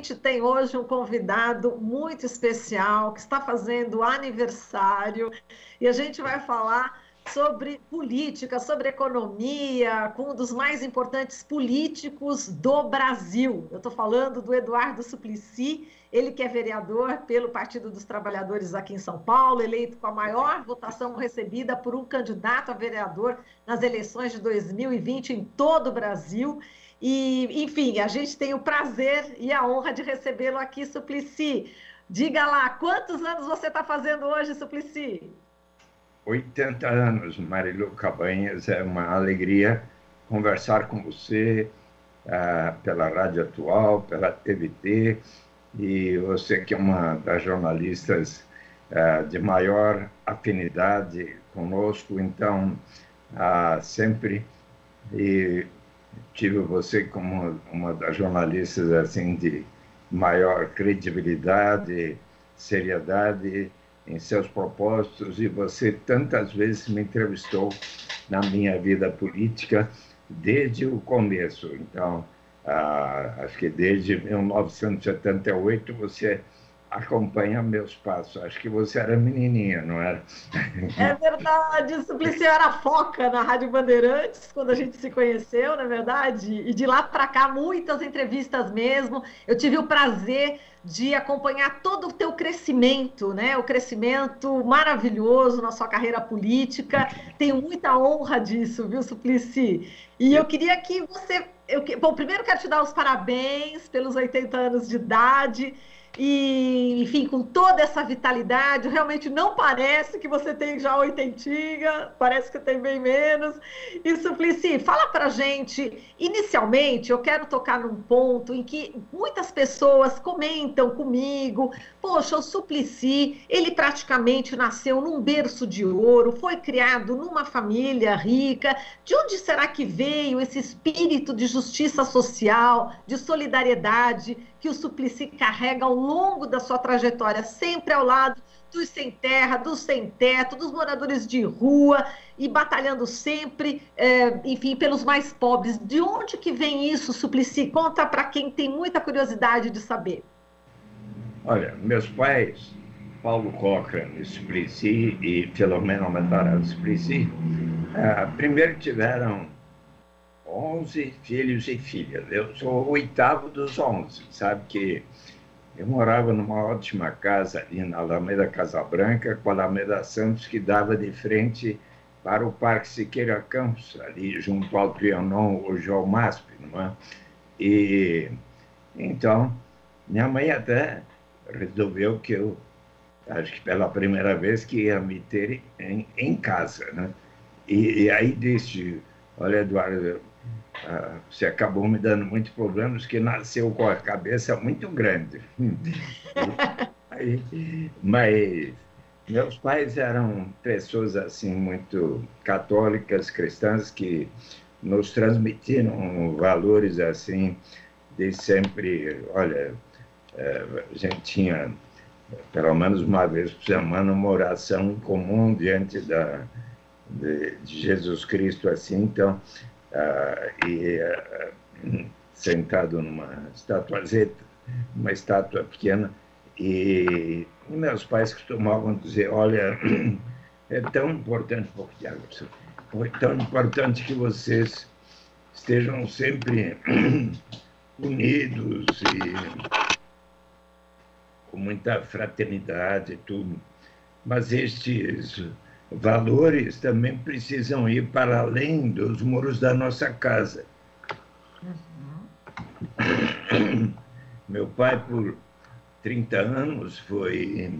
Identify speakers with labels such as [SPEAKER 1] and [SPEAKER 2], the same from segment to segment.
[SPEAKER 1] gente tem hoje um convidado muito especial que está fazendo aniversário e a gente vai falar sobre política, sobre economia, com um dos mais importantes políticos do Brasil. Eu estou falando do Eduardo Suplicy, ele que é vereador pelo Partido dos Trabalhadores aqui em São Paulo, eleito com a maior votação recebida por um candidato a vereador nas eleições de 2020 em todo o Brasil. E, enfim, a gente tem o prazer e a honra de recebê-lo aqui, Suplicy. Diga lá, quantos anos você está fazendo hoje, Suplicy?
[SPEAKER 2] 80 anos, Marilu Cabanhas, é uma alegria conversar com você pela Rádio Atual, pela TVT, e você que é uma das jornalistas de maior afinidade conosco, então sempre tive você como uma das jornalistas assim de maior credibilidade, seriedade em seus propósitos, e você tantas vezes me entrevistou na minha vida política desde o começo. Então, acho que desde 1978 você acompanha meus passos. Acho que você era menininha, não era?
[SPEAKER 1] É verdade, Suplicy, eu era foca na Rádio Bandeirantes, quando a gente se conheceu, na verdade, e de lá para cá, muitas entrevistas mesmo. Eu tive o prazer de acompanhar todo o teu crescimento, né? O crescimento maravilhoso na sua carreira política. Tenho muita honra disso, viu, Suplicy? E eu queria que você... Bom, primeiro quero te dar os parabéns pelos 80 anos de idade. E, enfim, com toda essa vitalidade, realmente não parece que você tem já oitentinha, parece que tem bem menos. E, Suplicy, fala pra gente, inicialmente, eu quero tocar num ponto em que muitas pessoas comentam comigo, poxa, o Suplicy, ele praticamente nasceu num berço de ouro, foi criado numa família rica, de onde será que veio esse espírito de justiça social, de solidariedade, que o Suplicy carrega ao longo da sua trajetória, sempre ao lado dos sem terra, dos sem teto, dos moradores de rua, e batalhando sempre, enfim, pelos mais pobres. De onde que vem isso, Suplicy? Conta para quem tem muita curiosidade de saber.
[SPEAKER 2] Olha, meus pais, Paulo Cochrane Suplicy e Filomena Matarazzo Suplicy, primeiro tiveram 11 filhos e filhas. Eu sou o oitavo dos 11, sabe que eu morava numa ótima casa ali na Alameda Casabranca, com a Alameda Santos, que dava de frente para o Parque Siqueira Campos, ali junto ao Trianon, hoje ao MASP, não é? E então, minha mãe até resolveu que eu, acho que pela primeira vez, que ia me ter em casa, né? E aí disse, olha, Eduardo, você acabou me dando muitos problemas, que nasceu com a cabeça muito grande. Mas meus pais eram pessoas assim muito católicas, cristãs, que nos transmitiram valores assim de sempre. Olha, a gente tinha pelo menos uma vez por semana uma oração comum diante de Jesus Cristo, assim. Então, sentado numa estatuazeta, uma estátua pequena, e meus pais costumavam dizer, olha, é tão importante, é tão importante que vocês estejam sempre unidos e com muita fraternidade e tudo, mas estes valores também precisam ir para além dos muros da nossa casa. Meu pai, por 30 anos, foi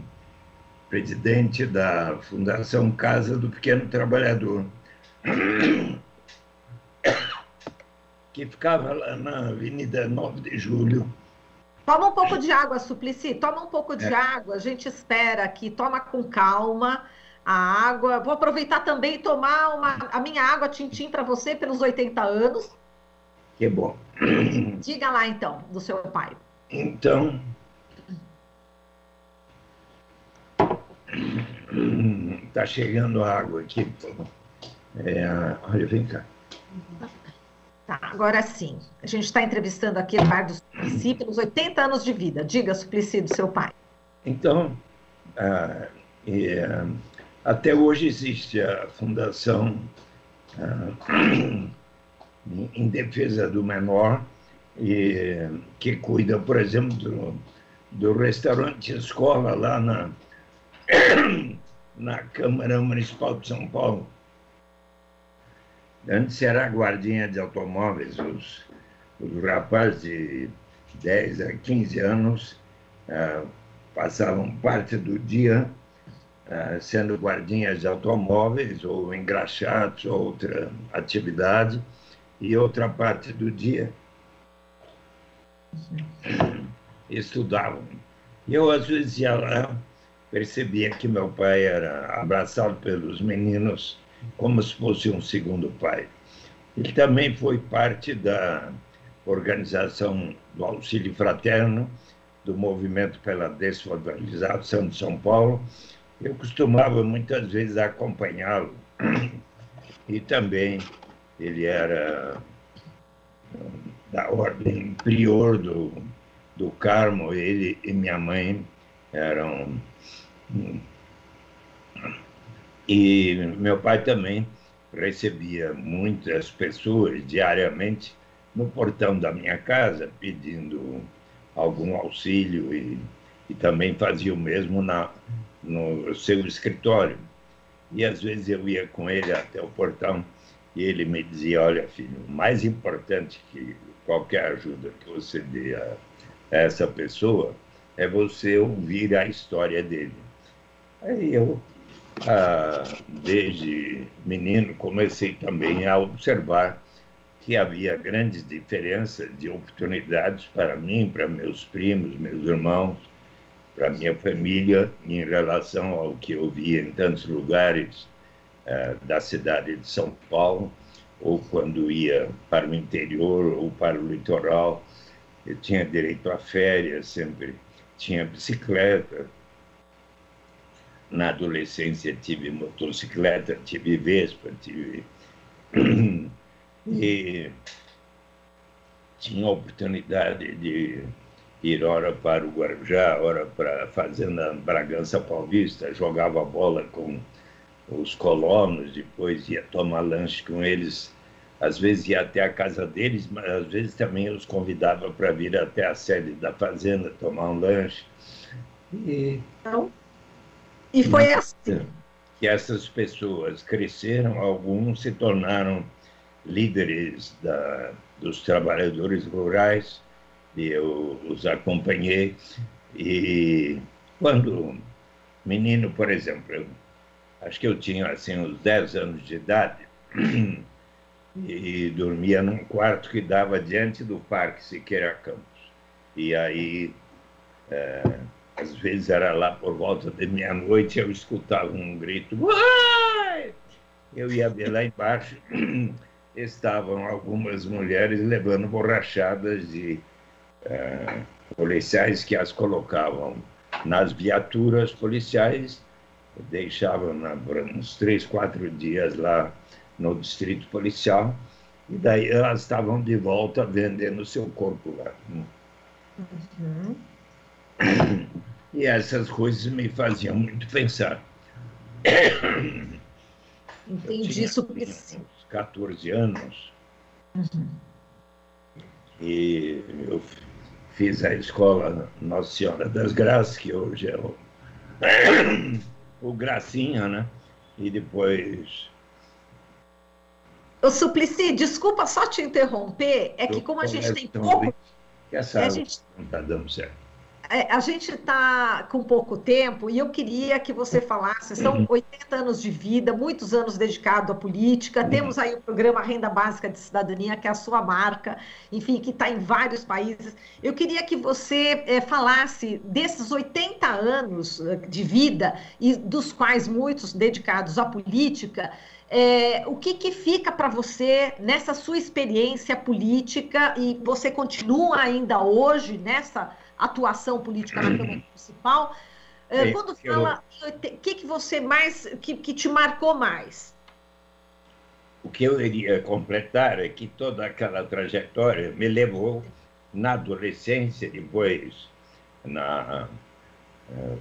[SPEAKER 2] presidente da Fundação Casa do Pequeno Trabalhador, que ficava lá na Avenida 9 de Julho.
[SPEAKER 1] Toma um pouco de água, Suplicy, toma um pouco de água, a gente espera aqui, toma com calma a água. Vou aproveitar também e tomar a minha água Tintim para você pelos 80 anos.
[SPEAKER 2] Que bom.
[SPEAKER 1] Diga lá, então, do seu pai.
[SPEAKER 2] Então, está chegando água aqui. Olha, vem cá.
[SPEAKER 1] Tá, agora sim. A gente está entrevistando aqui Eduardo Suplicy pelos 80 anos de vida. Diga, Suplicy, do seu pai.
[SPEAKER 2] Então, ah, e, até hoje existe a Fundação em Defesa do Menor, que cuida, por exemplo, do restaurante escola lá na Câmara Municipal de São Paulo. Antes era a guardinha de automóveis, os rapazes de 10 a 15 anos passavam parte do dia sendo guardinhas de automóveis ou engraxados, outra atividade, e outra parte do dia estudavam. E eu, às vezes, ia lá, percebia que meu pai era abraçado pelos meninos como se fosse um segundo pai. Ele também foi parte da organização do Auxílio Fraterno, do movimento pela desfavelização de São Paulo. Eu costumava muitas vezes acompanhá-lo. E também ele era da ordem prior do Carmo, ele e minha mãe eram... E meu pai também recebia muitas pessoas diariamente no portão da minha casa, pedindo algum auxílio, e também fazia o mesmo no seu escritório. E às vezes eu ia com ele até o portão e ele me dizia: olha, filho, o mais importante que qualquer ajuda que você dê a essa pessoa é você ouvir a história dele. Aí eu, desde menino, comecei também a observar que havia grandes diferenças de oportunidades para mim, para meus primos, meus irmãos, para minha família, em relação ao que eu via em tantos lugares da cidade de São Paulo, ou quando ia para o interior ou para o litoral. Eu tinha direito a férias, sempre tinha bicicleta. Na adolescência tive motocicleta, tive Vespa, e tinha a oportunidade de ir ora para o Guarujá, ora para a Fazenda Bragança Paulista, jogava bola com os colonos, depois ia tomar lanche com eles, às vezes ia até a casa deles, mas às vezes também eu os convidava para vir até a sede da fazenda tomar um lanche.
[SPEAKER 1] E foi assim
[SPEAKER 2] que essas pessoas cresceram, alguns se tornaram líderes dos trabalhadores rurais, e eu os acompanhei. E quando menino, por exemplo, acho que eu tinha assim, uns 10 anos de idade, e dormia num quarto que dava diante do Parque Siqueira Campos. E aí, às vezes era lá por volta de meia-noite, eu escutava um grito: "Uai!". Eu ia ver lá embaixo, estavam algumas mulheres levando borrachadas de policiais que as colocavam nas viaturas policiais, deixavam uns 3, 4 dias lá no distrito policial, e daí elas estavam de volta vendendo seu corpo lá.
[SPEAKER 1] Uhum.
[SPEAKER 2] E essas coisas me faziam muito pensar.
[SPEAKER 1] Entendi isso.
[SPEAKER 2] Eu tinha uns 14 anos.
[SPEAKER 1] Uhum.
[SPEAKER 2] E eu fiz a escola Nossa Senhora das Graças, que hoje é o Gracinha, né? E depois...
[SPEAKER 1] Ô, Suplicy, desculpa só te interromper, é que como a gente tem pouco...
[SPEAKER 2] Essa não está dando certo.
[SPEAKER 1] A gente está com pouco tempo e eu queria que você falasse, são 80 anos de vida, muitos anos dedicados à política, temos aí o programa Renda Básica de Cidadania, que é a sua marca, enfim, que está em vários países. Eu queria que você falasse desses 80 anos de vida, e dos quais muitos dedicados à política, o que fica para você nessa sua experiência política, e você continua ainda hoje nessa atuação política na Câmara Municipal, quando fala, o que você mais, que te marcou mais?
[SPEAKER 2] O que eu iria completar é que toda aquela trajetória me levou, na adolescência, depois,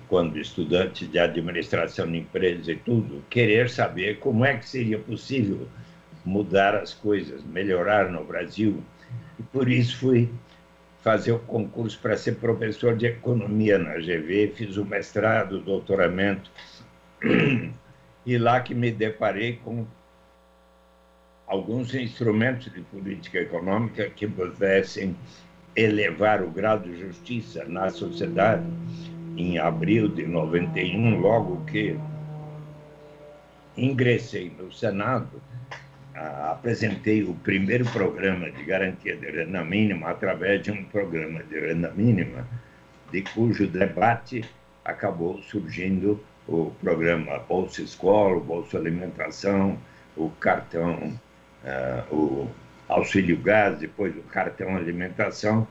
[SPEAKER 2] quando estudante de administração de empresas e tudo, querer saber como é que seria possível mudar as coisas, melhorar no Brasil. E por isso fui fazer o concurso para ser professor de economia na GV, fiz o mestrado, o doutoramento, e lá que me deparei com alguns instrumentos de política econômica que pudessem elevar o grau de justiça na sociedade. Em abril de 91, logo que ingressei no Senado, apresentei o primeiro programa de garantia de renda mínima através de um programa de renda mínima, de cujo debate acabou surgindo o programa Bolsa Escola, Bolsa Alimentação, o cartão, o auxílio gás, depois o cartão alimentação.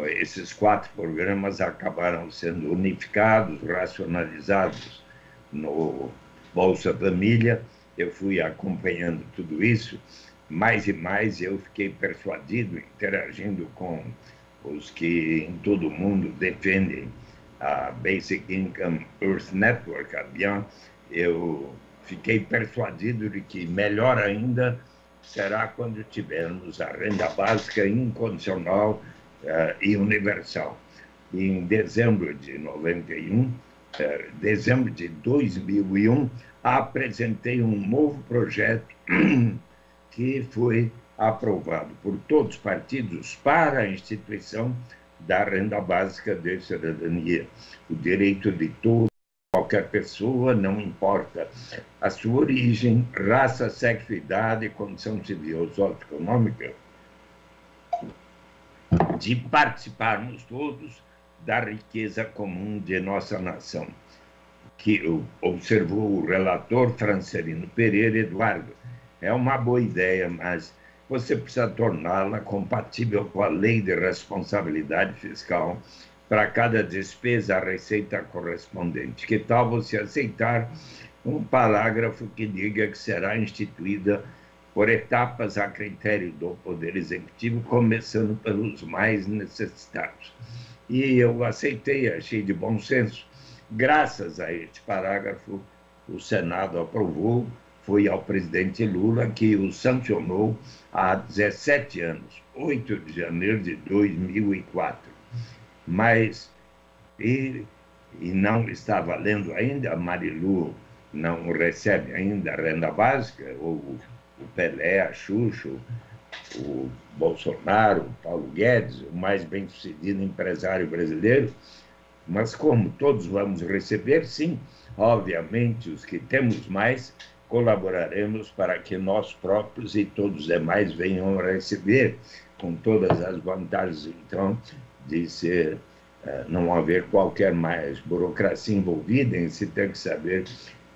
[SPEAKER 2] Esses 4 programas acabaram sendo unificados, racionalizados no Bolsa Família. Eu fui acompanhando tudo isso, mais e mais eu fiquei persuadido, interagindo com os que em todo o mundo defendem a Basic Income Earth Network, a BIAN. Eu fiquei persuadido de que melhor ainda será quando tivermos a renda básica incondicional e universal. Em dezembro de 91, dezembro de 2001, apresentei um novo projeto que foi aprovado por todos os partidos para a instituição da renda básica de cidadania. O direito de qualquer pessoa, não importa a sua origem, raça, sexo, idade, condição civil ou socioeconômica, de participarmos todos da riqueza comum de nossa nação, que observou o relator Francelino Pereira Eduardo. É uma boa ideia, mas você precisa torná-la compatível com a lei de responsabilidade fiscal. Para cada despesa, a receita correspondente. Que tal você aceitar um parágrafo que diga que será instituída por etapas a critério do Poder Executivo, começando pelos mais necessitados? E eu aceitei, achei de bom senso. Graças a este parágrafo, o Senado aprovou, foi ao presidente Lula, que o sancionou há 17 anos, 8 de janeiro de 2004. Mas, e não está valendo ainda, a Marilu não recebe ainda a renda básica, ou o Pelé, a Xuxa, o Bolsonaro, o Paulo Guedes, o mais bem-sucedido empresário brasileiro. Mas como todos vamos receber, sim, obviamente, os que temos mais, colaboraremos para que nós próprios e todos os demais venham a receber, com todas as vantagens, então, de ser, não haver qualquer mais burocracia envolvida em se ter que saber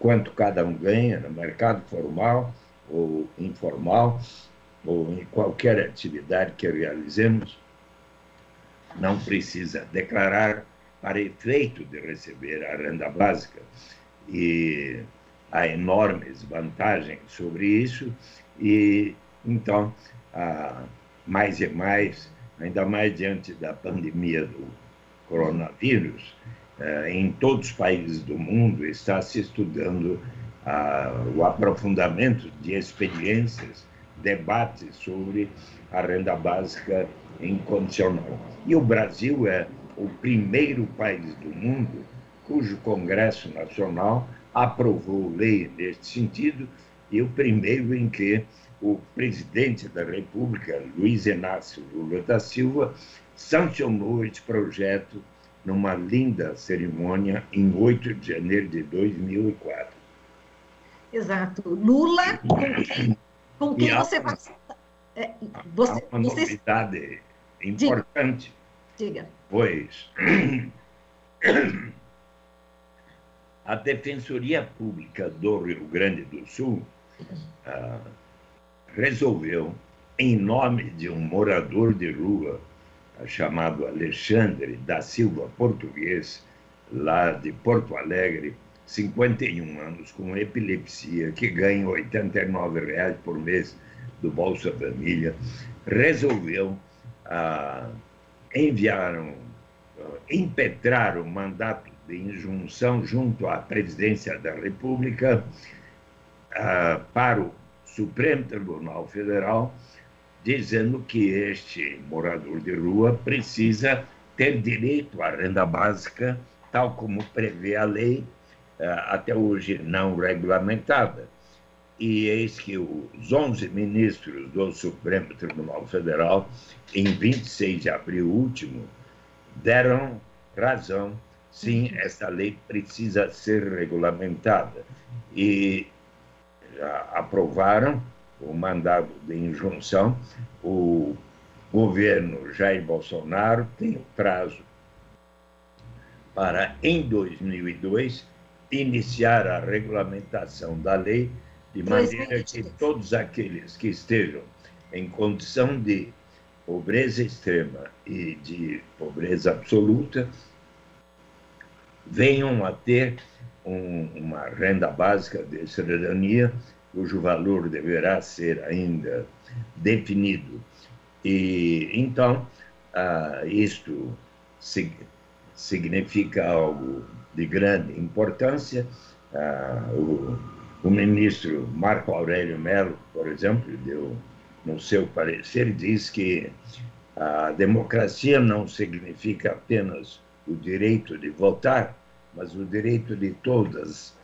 [SPEAKER 2] quanto cada um ganha no mercado formal ou informal, ou em qualquer atividade que realizemos. Não precisa declarar para efeito de receber a renda básica. E há enormes vantagens sobre isso, e então, mais e mais, ainda mais diante da pandemia do coronavírus, em todos os países do mundo está se estudando o aprofundamento de experiências, debates sobre a renda básica incondicional. E o Brasil é o primeiro país do mundo cujo Congresso Nacional aprovou lei neste sentido, e o primeiro em que o presidente da República, Luiz Inácio Lula da Silva, sancionou este projeto numa linda cerimônia em 8 de janeiro de 2004.
[SPEAKER 1] Exato. Lula, com quem você vai...
[SPEAKER 2] Há uma novidade importante.
[SPEAKER 1] Diga.
[SPEAKER 2] Pois a Defensoria Pública do Rio Grande do Sul resolveu, em nome de um morador de rua chamado Alexandre da Silva Português, lá de Porto Alegre, 51 anos, com epilepsia, que ganha R$ 89 por mês do Bolsa Família, resolveu impetrar o mandato de injunção junto à Presidência da República para o Supremo Tribunal Federal, dizendo que este morador de rua precisa ter direito à renda básica, tal como prevê a lei, até hoje não regulamentada. E eis que os 11 ministros do Supremo Tribunal Federal, em 26 de abril último, deram razão, sim, essa lei precisa ser regulamentada. E aprovaram o mandado de injunção. O governo Jair Bolsonaro tem o prazo para, em 2002, iniciar a regulamentação da lei, de maneira que todos aqueles que estejam em condição de pobreza extrema e de pobreza absoluta venham a ter uma renda básica de cidadania, cujo valor deverá ser ainda definido. E, então, isto significa algo de grande importância. O ministro Marco Aurélio Mello, por exemplo, deu no seu parecer, diz que a democracia não significa apenas o direito de votar, mas o direito de todas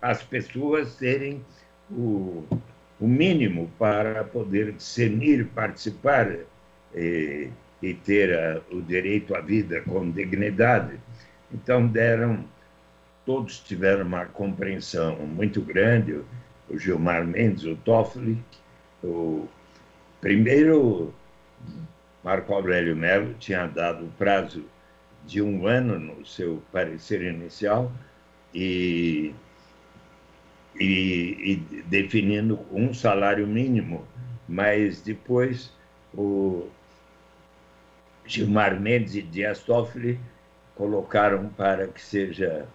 [SPEAKER 2] as pessoas terem o mínimo para poder discernir, participar e ter o direito à vida com dignidade. Então, todos tiveram uma compreensão muito grande, o Gilmar Mendes, o Toffoli, o primeiro Marco Aurélio Mello tinha dado o prazo de 1 ano no seu parecer inicial e definindo um salário mínimo, mas depois o Gilmar Mendes e Dias Toffoli colocaram para que seja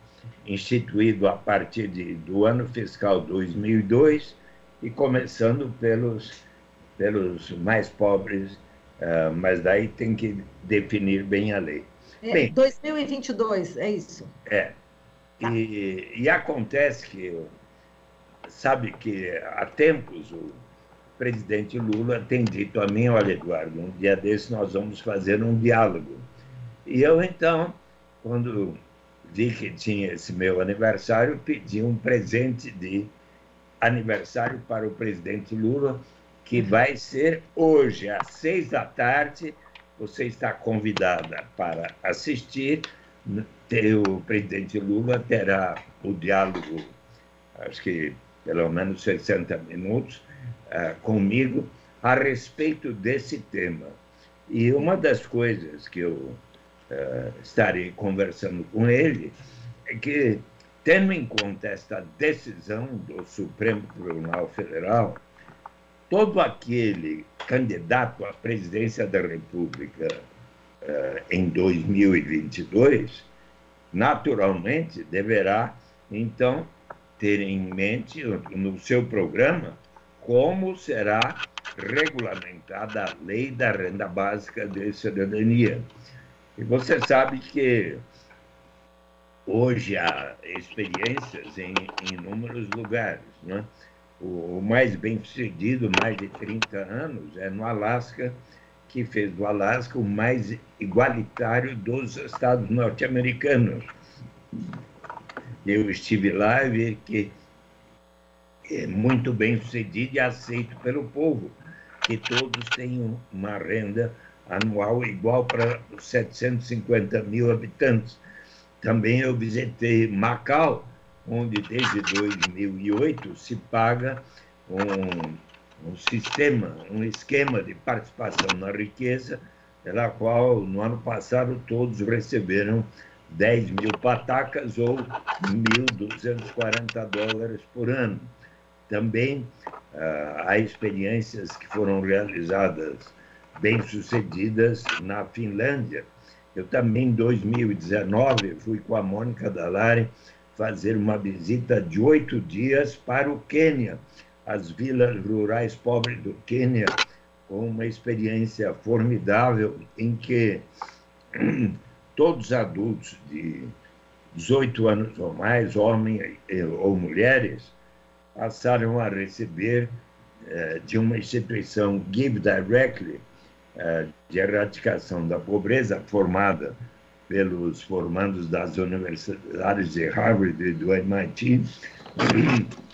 [SPEAKER 2] instituído a partir do ano fiscal 2002 e começando pelos mais pobres, mas daí tem que definir bem a lei. Bem,
[SPEAKER 1] 2022, é isso?
[SPEAKER 2] É. Tá. E acontece que, sabe que há tempos o presidente Lula tem dito a mim: olha, Eduardo, um dia desse nós vamos fazer um diálogo. E eu, então, quando vi que tinha esse meu aniversário, pedi um presente de aniversário para o presidente Lula, que vai ser hoje, às 18h. Você está convidada para assistir. O presidente Lula terá o diálogo, acho que pelo menos 60 minutos, comigo, a respeito desse tema. E uma das coisas que eu estarei conversando com ele é que, tendo em conta esta decisão do Supremo Tribunal Federal, todo aquele candidato à presidência da República em 2022, naturalmente deverá, então, ter em mente no seu programa como será regulamentada a lei da renda básica de cidadania. E você sabe que hoje há experiências em inúmeros lugares, né? O mais bem-sucedido, mais de 30 anos, é no Alasca, que fez do Alasca o mais igualitário dos estados norte-americanos. Eu estive lá e vi que é muito bem-sucedido e aceito pelo povo, que todos tenham uma renda anual igual para os 750 mil habitantes. Também eu visitei Macau, onde desde 2008 se paga um esquema de participação na riqueza, pela qual no ano passado todos receberam 10 mil patacas ou $1.240 por ano. Também há experiências que foram realizadas bem-sucedidas na Finlândia. Eu também, em 2019, fui com a Mônica Dallari fazer uma visita de 8 dias para o Quênia, as vilas rurais pobres do Quênia, com uma experiência formidável em que todos adultos de 18 anos ou mais, homens ou mulheres, passaram a receber de uma instituição Give Directly, de erradicação da pobreza, formada pelos formandos das universidades de Harvard e do MIT.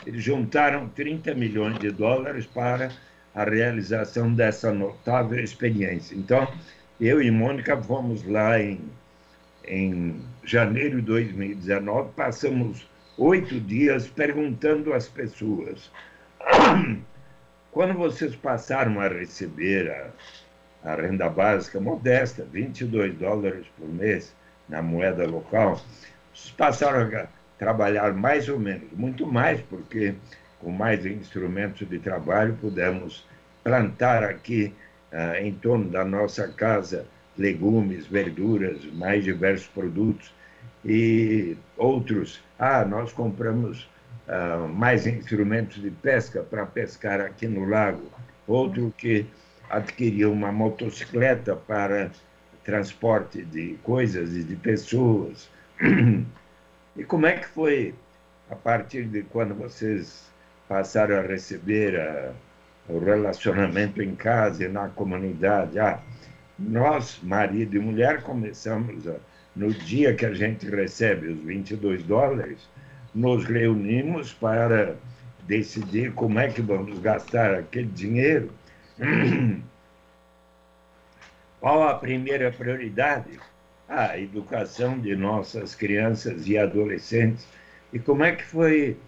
[SPEAKER 2] Eles juntaram 30 milhões de dólares para a realização dessa notável experiência. Então, eu e Mônica fomos lá em janeiro de 2019, passamos 8 dias perguntando às pessoas: quando vocês passaram a receber a renda básica modesta, 22 dólares por mês na moeda local, vocês passaram a trabalhar mais ou menos, muito mais, porque com mais instrumentos de trabalho pudemos plantar aqui em torno da nossa casa legumes, verduras, mais diversos produtos e outros. Nós compramos mais instrumentos de pesca para pescar aqui no lago. Outro que adquiriu uma motocicleta para transporte de coisas e de pessoas. E como é que foi, a partir de quando vocês passaram a receber o relacionamento em casa e na comunidade? Nós, marido e mulher, começamos, no dia que a gente recebe os 22 dólares, nos reunimos para decidir como é que vamos gastar aquele dinheiro. Qual a primeira prioridade? A educação de nossas crianças e adolescentes. E como é que foi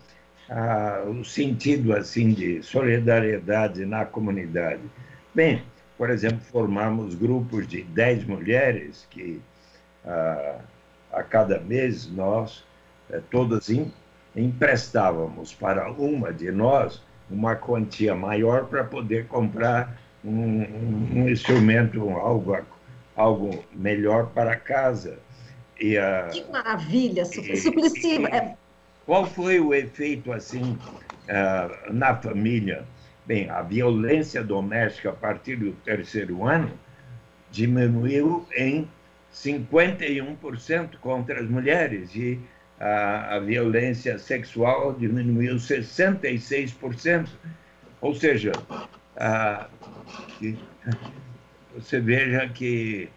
[SPEAKER 2] o sentido assim de solidariedade na comunidade? Bem, por exemplo, formamos grupos de 10 mulheres que a cada mês nós todas emprestávamos para uma de nós uma quantia maior para poder comprar um instrumento, algo melhor para casa.
[SPEAKER 1] Que maravilha! Suplicy.
[SPEAKER 2] Qual foi o efeito assim na família? Bem, a violência doméstica a partir do 3º ano diminuiu em 51% contra as mulheres e a violência sexual diminuiu 66%. Ou seja, você veja que,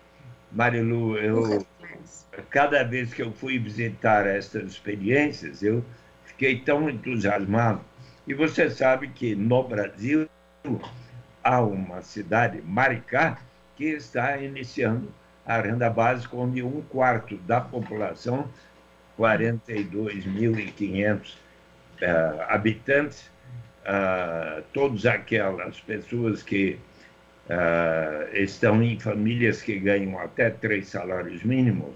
[SPEAKER 2] Marilu, cada vez que eu fui visitar essas experiências, eu fiquei tão entusiasmado. E você sabe que no Brasil há uma cidade, Maricá, que está iniciando a renda básica, onde 1/4 da população, 42.500 habitantes, todas aquelas pessoas que estão em famílias que ganham até 3 salários mínimos,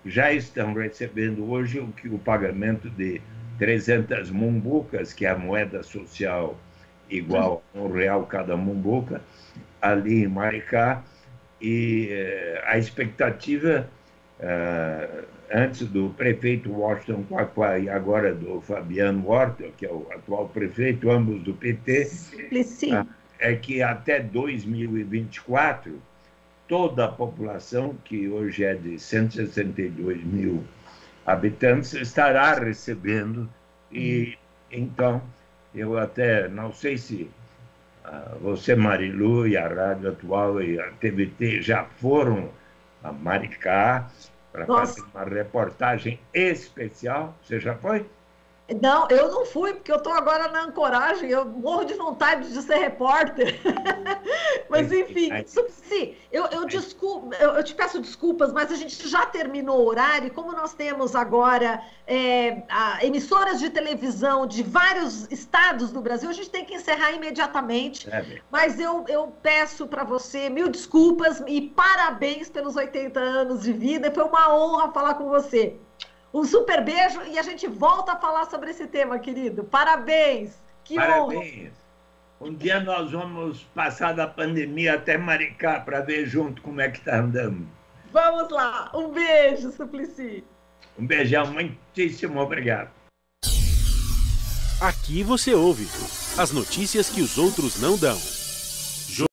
[SPEAKER 2] já estão recebendo hoje o pagamento de 300 mumbucas, que é a moeda social igual a R$1 cada mumbuca, ali em Maricá. E a expectativa, antes do prefeito Washington Quaquá e agora do Fabiano Horta, que é o atual prefeito, ambos do PT, é que até 2024, toda a população, que hoje é de 162 mil habitantes, estará recebendo. E então, eu até não sei se você, Marilu, e a Rádio Atual e a TVT já foram a Maricá para fazer uma reportagem especial. Você já foi?
[SPEAKER 1] Não, eu não fui, porque eu estou agora na ancoragem, eu morro de vontade de ser repórter. Mas, enfim, Suplicy, eu te peço desculpas, mas a gente já terminou o horário, e como nós temos agora emissoras de televisão de vários estados do Brasil, a gente tem que encerrar imediatamente. Mas eu peço para você 1000 desculpas e parabéns pelos 80 anos de vida, foi uma honra falar com você. Um super beijo e a gente volta a falar sobre esse tema, querido. Parabéns! Que
[SPEAKER 2] Parabéns!
[SPEAKER 1] honra!
[SPEAKER 2] Um dia nós vamos passar da pandemia até Maricá para ver junto como é que está andando.
[SPEAKER 1] Vamos lá! Um beijo, Suplicy!
[SPEAKER 2] Um beijão, muitíssimo obrigado.
[SPEAKER 3] Aqui você ouve as notícias que os outros não dão.